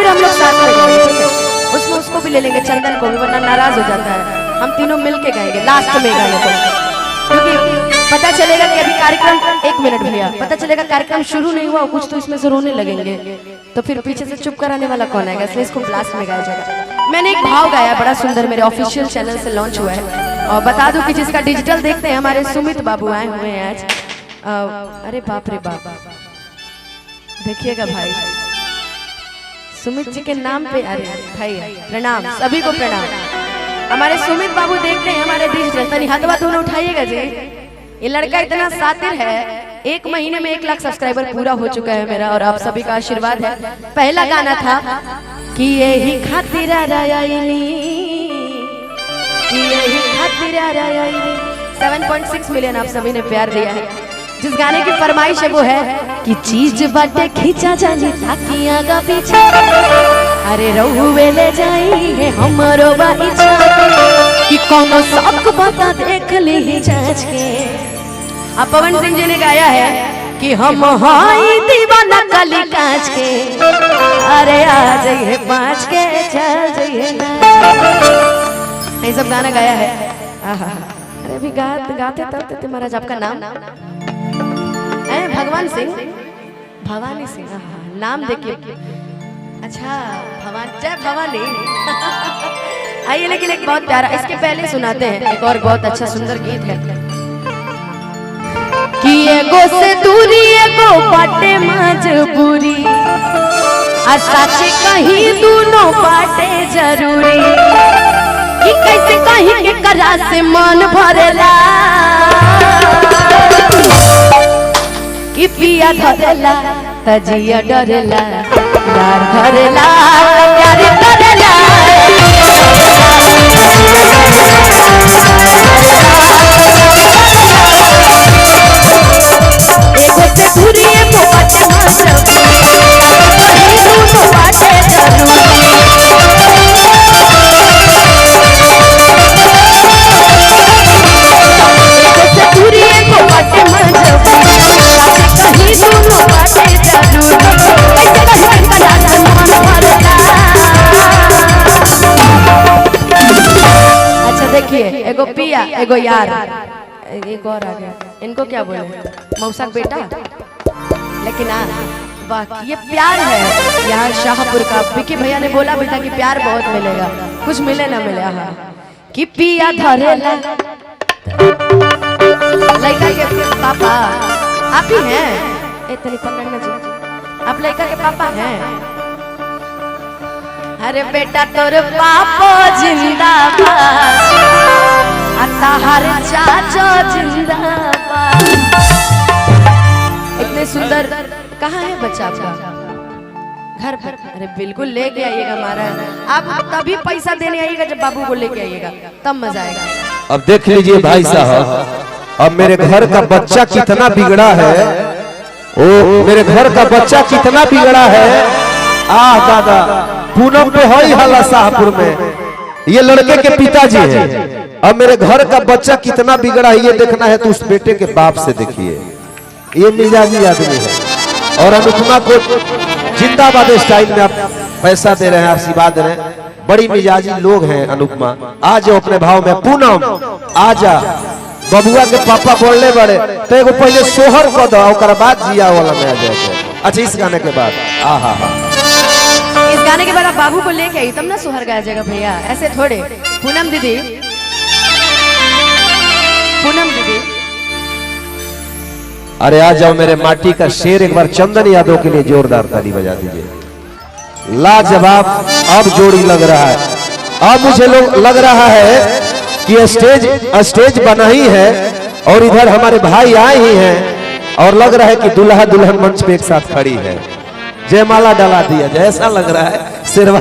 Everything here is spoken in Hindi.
फिर हम लोग साथ में गाएंगे, ठीक है? उसमें उसको भी ले लेंगे, चंदन को भी, वरना नाराज हो जाता है। हम तीनों मिलके गाएंगे लास्ट में गाने को, क्योंकि पता चलेगा कि अभी कार्यक्रम, 1 मिनट भैया, पता चलेगा कार्यक्रम शुरू नहीं हुआ, कुछ तो इसमें से रोने लगेंगे, तो फिर पीछे से चुप कराने वाला कौन आएगा? इसलिए इसको लास्ट में गाया जाएगा। मैंने एक भाव गाया बड़ा सुंदर, मेरे ऑफिशियल चैनल से लॉन्च हुआ है। और बता दूं कि जिसका डिजिटल देखते हैं हमारे सुमित बाबू आए हुए हैं आज। अरे बाप रे बाप, देखिएगा भाई, सुमित जी के नाम पे, अरे भाई प्रणाम, सभी को प्रणाम। हमारे सुमित बाबू देखते हैं हमारे डिजिटल, तनी हाथवा दोनों उठाइएगा जी। ये लड़का इतना सातिर है, 1 महीने में 1 लाख सब्सक्राइबर पूरा हो चुका है मेरा, और आप सभी का आशीर्वाद है। पहला गाना था कि यही खातिर आइली, कि यही खातिर आइली, 7.6 मिलियन आप सभी ने प्यार दिया है। जिस गाने की फरमाइश है वो है कि चीज बाटे खींचा जानी ताकि आगा पीछे, अरे रहुए ले जाई है हमरो बाइचा, कि कोनो शौक बता देख ली जांच के। अब पवन सिंह जी ने गाया है कि हम हाई दीवाना कली कांच के, अरे आ जाइए 5 के चल जाइए, ये सब गाना गाया है। अरे भी गाते तब थे महाराज, आपका नाम भगवान सिंह, भवानी सिंह, नाम देखिए, अच्छा जय भवानी। आइए, लेकिन एक बहुत प्यारा, इसके पहले सुनाते हैं एक और बहुत अच्छा सुंदर गीत है कि एगो से दूरी एगो बाटे मजबूरी, सच कहीं दोनों बाटे जरूरी, कि कैसे कहीं के करा से मन भरेला, कि पिया धरेला तजिया डरेला, यार धरेला प्यार करेला, एगो से दूरी एगो बाटे मजबूरी, कहीं दोनों बाटे जरूरी, एगो से दूरी एगो बाटे मजबूरी, कहीं दोनों बाटे जरूरी, कैसे कहीं कला से मन भरेला। अच्छा देखिए, एगो पिया एगो यार, एक और आ गया, इनको क्या बोले, मौसा बेटा, लेकिन वाह ये प्यार है यहाँ शाहपुर का। विकी भैया ने बोला भी था कि प्यार बहुत मिलेगा, कुछ मिले ना मिले। हाँ, कि पिया धरेला, लड़का के पापा आप ही हैं, इतनी पकड़ना जी, आप लड़का के पापा हैं। अरे बेटा तोर पापा जिंदाबाद, हर चाचा जिंदाबाद। इतने सुंदर, कहाँ है बच्चा आपका? घर पर? अरे बिल्कुल लेके आइएगा महाराज, आप तभी पैसा देने आइएगा जब बाबू को लेके आइएगा, तब मजा आएगा। अब देख लीजिए भाई साहब, अब मेरे घर का बच्चा कितना बिगड़ा है, ओ मेरे घर का बच्चा कितना बिगड़ा है। आह दादा, पूनम पे हो ही हल्ला शाहपुर में, ये लड़के के पिताजी है। अब मेरे घर का बच्चा कितना बिगड़ा है ये देखना है तो उस बेटे के बाप से देखिए, ये मिजाजी आदमी है। और अनुपमा को जिंदाबाद स्टाइल में आप पैसा दे रहे हैं, आशीर्वाद दे रहे हैं, बड़ी मिजाजी लोग हैं अनुपमा। आ जाओ अपने भाव में, पूनम आ जा, बबुआ के पापा बोलने बड़े तो एगो पहले सोहर को दो, और बाद जिया वाला में आ जाए। अच्छा इस गाने के बाद, आहा हा, इस गाने के बाद आप बाबू को लेके आई तब ना सोहर गाया जाएगा भैया, ऐसे थोड़े। पूनम दीदी, पूनम दीदी, अरे आ जाओ मेरे माटी का शेर, एक बार चंदन यादव के लिए जोरदार ताली बजा दीजिए। लाजवाब अब जोड़ी लग रहा है। अब मुझे लग रहा है कि स्टेज बना ही है और इधर हमारे भाई आए ही हैं, और लग रहा है कि दूल्हा दुल्हन मंच पे एक साथ खड़ी है, जयमाला डला दिया जैसा लग रहा है। शेरवा